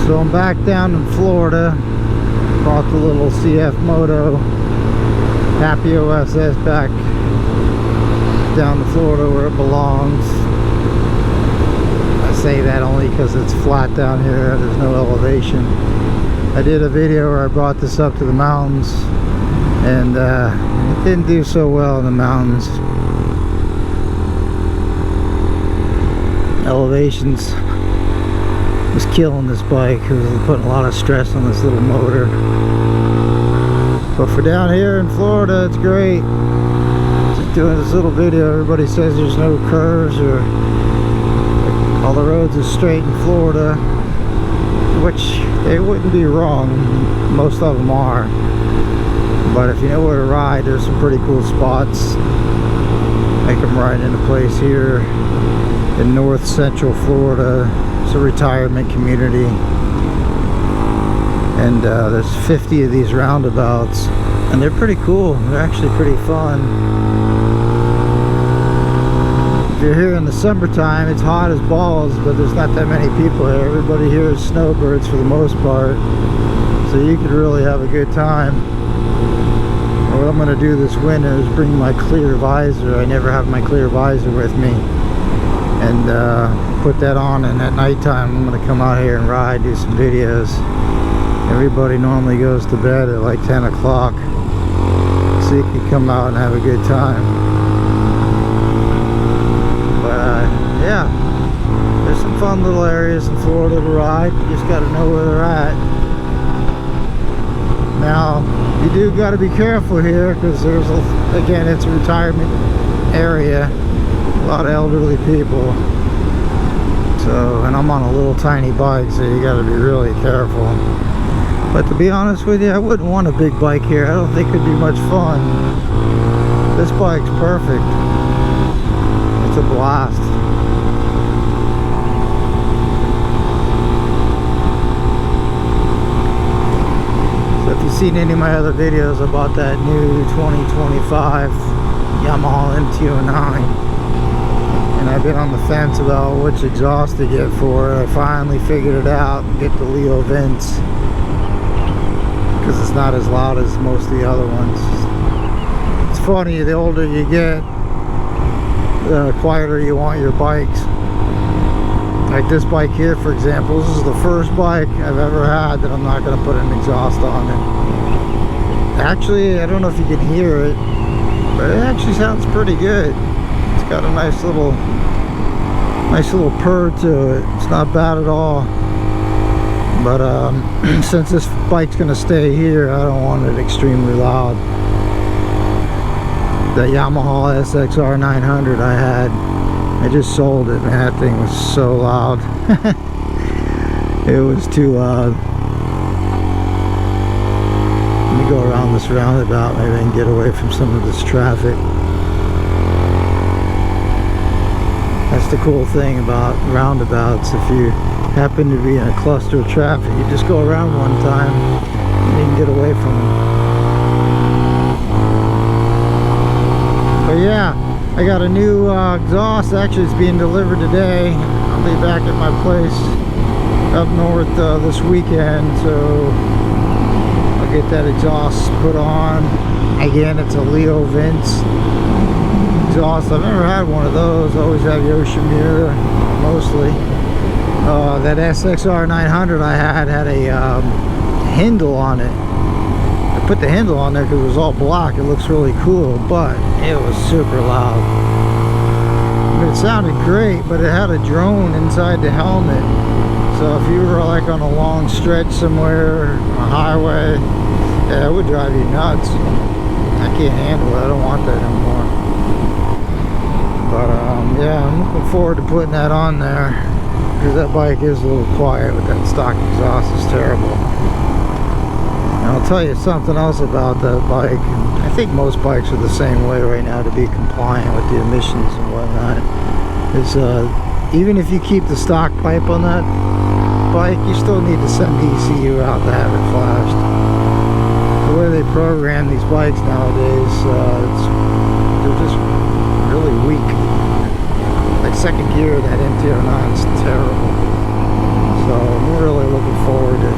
So I'm back down in Florida. Brought the little cfmoto Happy OSS back down to Florida where it belongs. I say that only because it's flat down here. There's no elevation. I did a video where I brought this up to the mountains, and it didn't do so well in the mountains. Elevations was killing this bike. It was putting a lot of stress on this little motor. But for down here in Florida, it's great. Just doing this little video, everybody says there's no curves or all the roads are straight in Florida, which they wouldn't be wrong. Most of them are. But if you know where to ride, there's some pretty cool spots. Like I'm riding in a place here in north central Florida. It's a retirement community, and there's 50 of these roundabouts, and they're pretty cool. They're actually pretty fun. If you're here in the summertime, it's hot as balls, but there's not that many people here. Everybody here is snowbirds for the most part, so you could really have a good time. What I'm going to do this winter is bring my clear visor. I never have my clear visor with me, and put that on, and at nighttime I'm going to come out here and ride, do some videos. Everybody normally goes to bed at like 10 o'clock, so you can come out and have a good time. But yeah, there's some fun little areas in Florida to ride. You just got to know where they're at. Now you do got to be careful here, because there's again, it's a retirement area, a lot of elderly people. So, and I'm on a little tiny bike, so you got to be really careful. But to be honest with you, I wouldn't want a big bike here. I don't think it'd be much fun. This bike's perfect. It's a blast. So if you've seen any of my other videos about that new 2025 Yamaha MT-09, and I've been on the fence about which exhaust to get for it, I finally figured it out and get the Leo vents, because it's not as loud as most of the other ones. It's funny, the older you get, the quieter you want your bikes. Like this bike here, for example, this is the first bike I've ever had that I'm not going to put an exhaust on it. Actually, I don't know if you can hear it, but it actually sounds pretty good. It's got a nice little purr to it. It's not bad at all. But since this bike's gonna stay here, I don't want it extremely loud. The Yamaha SXR 900 I had, I just sold it, and that thing was so loud. It was too loud. Let me go around this roundabout, maybe I can get away from some of this traffic. That's the cool thing about roundabouts. If you happen to be in a cluster of traffic, you just go around one time and you can get away from them. But yeah, I got a new exhaust. Actually, it's being delivered today. I'll be back at my place up north this weekend, so I'll get that exhaust put on. Again, it's a Leo Vince exhaust. I've never had one of those. I always have Yoshimura mostly. That SXR 900 I had a Hindle on it. I put the Hindle on there because it was all black. It looks really cool, but it was super loud. I mean, it sounded great, but it had a drone inside the helmet. So if you were like on a long stretch somewhere, on a highway, yeah, it would drive you nuts. I can't handle it. I don't want that anymore. But yeah, I'm looking forward to putting that on there, because that bike is a little quiet with that stock exhaust. It's terrible. And I'll tell you something else about that bike. I think most bikes are the same way right now to be compliant with the emissions and whatnot. It's even if you keep the stock pipe on that bike, you still need to send ECU out to have it flashed. The way they program these bikes nowadays, they're just really weak. Like second gear, that MT-09 is terrible. So I'm really looking forward to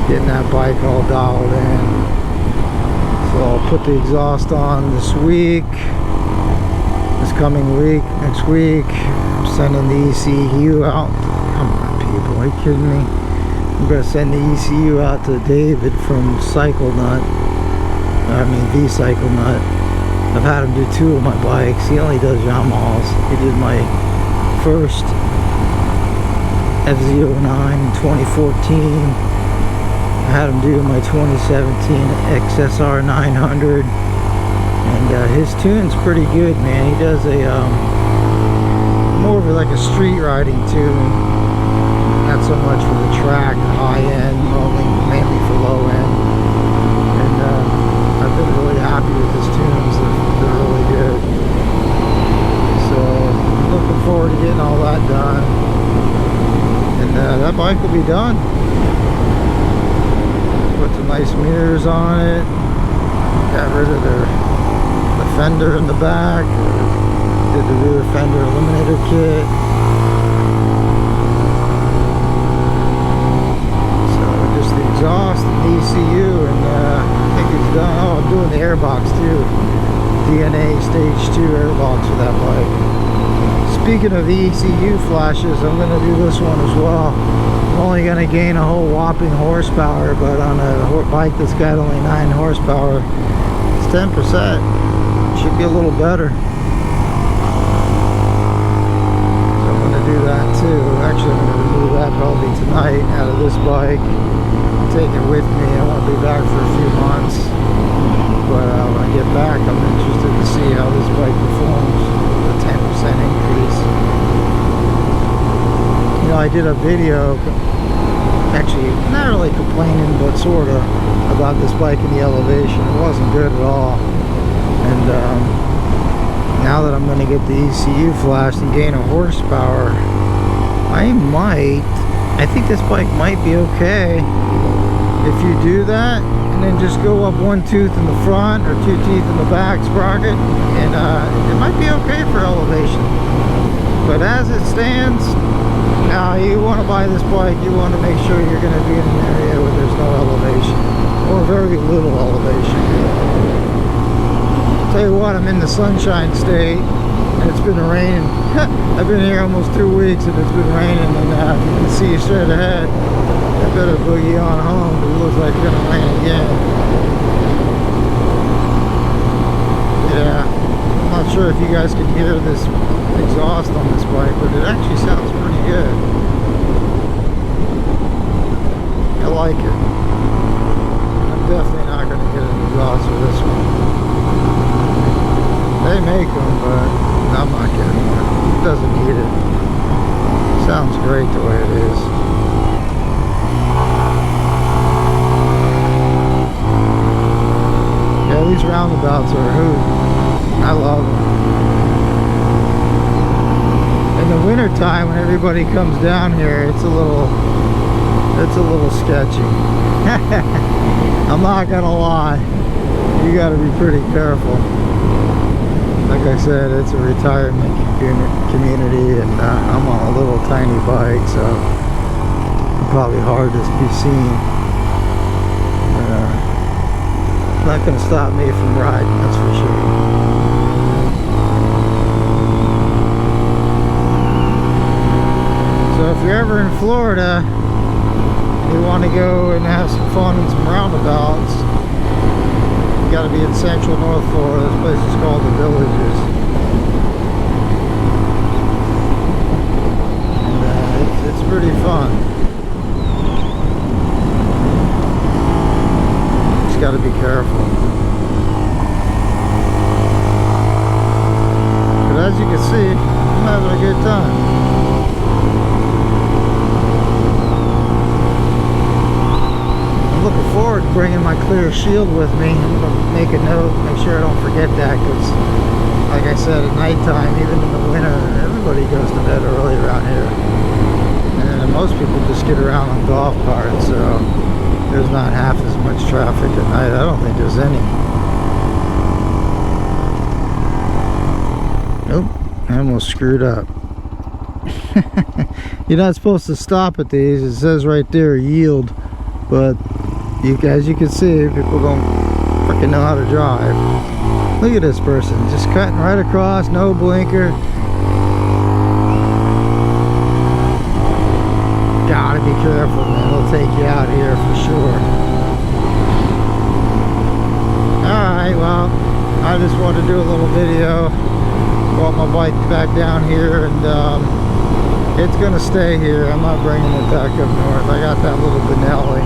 getting that bike all dialed in. So I'll put the exhaust on this week, this coming week, next week. I'm sending the ECU out. Come on, people, are you kidding me? I'm gonna send the ECU out to David from Cycle Nut. The Cycle Nut. I've had him do 2 of my bikes. He only does Yamahas. He did my first F09 in 2014. I had him do my 2017 XSR 900. And his tune's pretty good, man. He does a more of like a street riding tune. Not so much for the track, high end, mainly for low end. And I've been really happy with his tunes. They're really good. So I'm looking forward to getting all that done. And that bike will be done. Put some nice mirrors on it. Got rid of the fender in the back. Did the rear fender eliminator kit. So just the exhaust and the ECU, and I think it's done. Oh, I'm doing the airbox too. DNA stage 2 airbox for that bike. Speaking of the ECU flashes, I'm going to do this one as well. I'm only going to gain a whole whopping horsepower, but on a bike that's got only 9 horsepower, it's 10%. Should be a little better. So I'm going to do that too. Actually, I'm going to remove that probably tonight out of this bike. Take it with me. I won't be back for a few months. But when I get back, I'm interested to see how this bike performs. The 10% increase. You know, I did a video, actually not really complaining, but sort of, about this bike in the elevation. It wasn't good at all. And now that I'm going to get the ECU flashed and gain a horsepower, I think this bike might be okay if you do that, and then just go up 1 tooth in the front or 2 teeth in the back sprocket, and it might be okay for elevation. But as it stands, now you want to buy this bike, you want to make sure you're going to be in an area where there's no elevation, or very little elevation. Tell you what, I'm in the Sunshine State, and it's been raining. I've been here almost 2 weeks, and it's been raining, and you can see straight ahead. I better boogie on home, because it looks like it's gonna rain again. Yeah, I'm not sure if you guys can hear this exhaust on this bike, but it actually sounds pretty good. I like it. I'm definitely not gonna get an exhaust for this one. They make them, but I'm not getting one. It doesn't need it. Sounds great the way it is. Yeah, these roundabouts are a hoot. I love them. In the winter time, when everybody comes down here, it's a little sketchy. I'm not gonna lie. You gotta be pretty careful. Like I said, it's a retirement community, and I'm on a little tiny bike, so it's probably hard to be seen. Not going to stop me from riding, that's for sure. So if you're ever in Florida, you want to go and have some fun in some roundabouts, got to be in central North Florida. This place is called the Villages, and it's pretty fun. Just got to be careful. But as you can see, I'm having a good time. Looking forward to bringing my clear shield with me. I'm going to make a note, make sure I don't forget that, because like I said, at nighttime, even in the winter, everybody goes to bed early around here, and most people just get around on golf carts, so there's not half as much traffic at night. I don't think there's any. Nope, I almost screwed up. You're not supposed to stop at these. It says right there, yield. But as you can see, people don't freaking know how to drive. Look at this person, just cutting right across, no blinker. Gotta be careful, man. They'll take you out here for sure. Alright, well, I just wanted to do a little video. Brought my bike back down here, and it's gonna stay here. I'm not bringing it back up north. I got that little Benelli.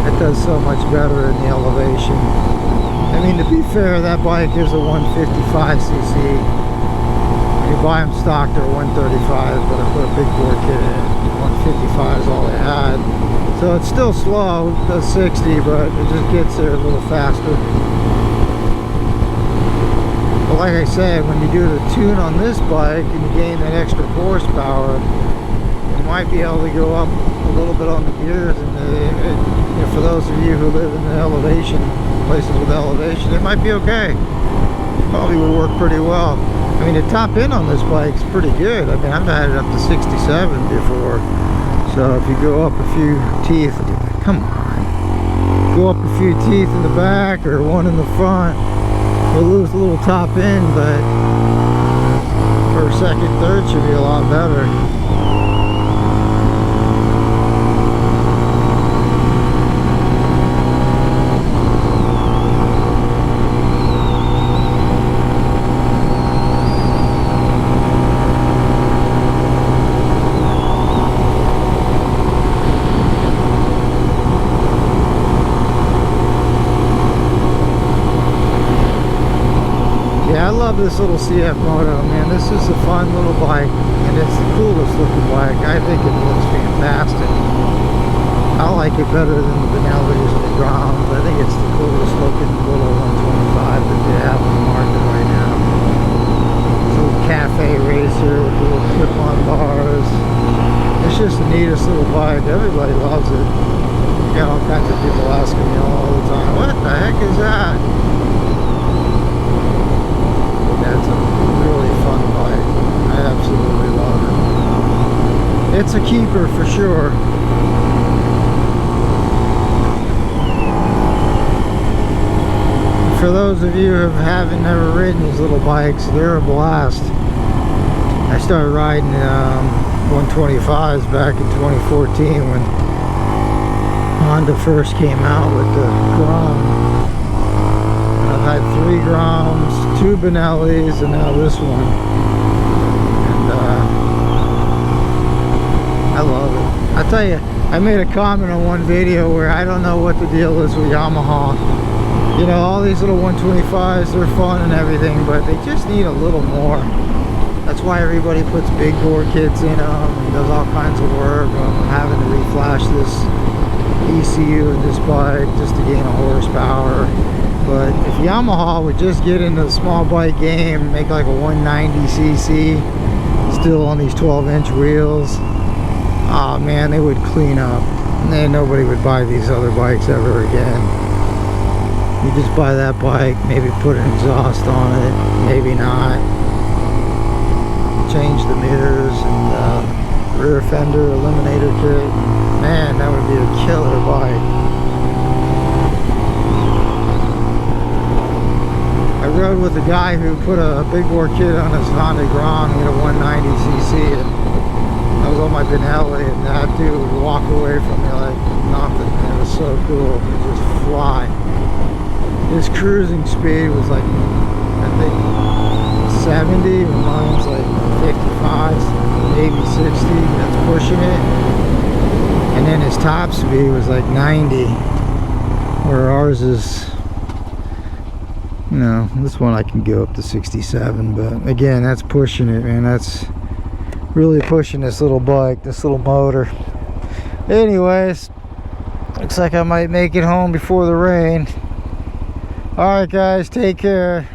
It does so much better in the elevation. I mean, to be fair, that bike is a 155cc. You buy them stock, they're 135, but I put a big bore kit in it. 155 is all they had. So it's still slow, it does 60, but it just gets there a little faster. But like I said, when you do the tune on this bike and you gain that extra horsepower, you might be able to go up a little bit on the gears. And you know, for those of you who live in the elevation, places with elevation, it might be okay. Probably would work pretty well. I mean, the top end on this bike is pretty good. I mean, I've had it up to 67 before. So if you go up a few teeth, come on, go up a few teeth in the back or one in the front, we'll lose a little top end, but first, second, third should be a lot better. I love this little cfmoto, man. This is a fun little bike, and it's the coolest looking bike. I think it looks fantastic. I like it better than the Benellis and the Groms. I think it's the coolest looking little 125 that they have on the market right now. It's a little cafe racer with little clip-on bars. It's just the neatest little bike. Everybody loves it. You got all kinds of people asking me all the time, what the heck is that? That's a really fun bike. I absolutely love it. It's a keeper for sure. For those of you who haven't never ridden these little bikes, they're a blast. I started riding 125s back in 2014 when Honda first came out with the Grom. I've had 3 Groms, 2 Benellis, and now this one. And I love it. I tell you, I made a comment on one video where I don't know what the deal is with Yamaha. You know, all these little 125s, they're fun and everything, but they just need a little more. That's why everybody puts big bore kits in them and does all kinds of work. I'm having to reflash this ECU in this bike just to gain a horsepower. But if Yamaha would just get into the small bike game, make like a 190cc, still on these 12-inch wheels, oh man, they would clean up. And then nobody would buy these other bikes ever again. You just buy that bike, maybe put an exhaust on it, maybe not. Change the mirrors and rear fender eliminator kit. Man, that would be a killer bike. I rode with a guy who put a big bore kit on his Honda Grom, he had a 190cc, and I was on my Benelli, and that dude would walk away from me like nothing. It was so cool. It would just fly. His cruising speed was like, I think 70, when mine was like 55, maybe 60. That's pushing it. And then his top speed was like 90, where ours is, you know, this one I can go up to 67, but again, that's pushing it, man. That's really pushing this little bike, this little motor. Anyways, looks like I might make it home before the rain. Alright guys, take care.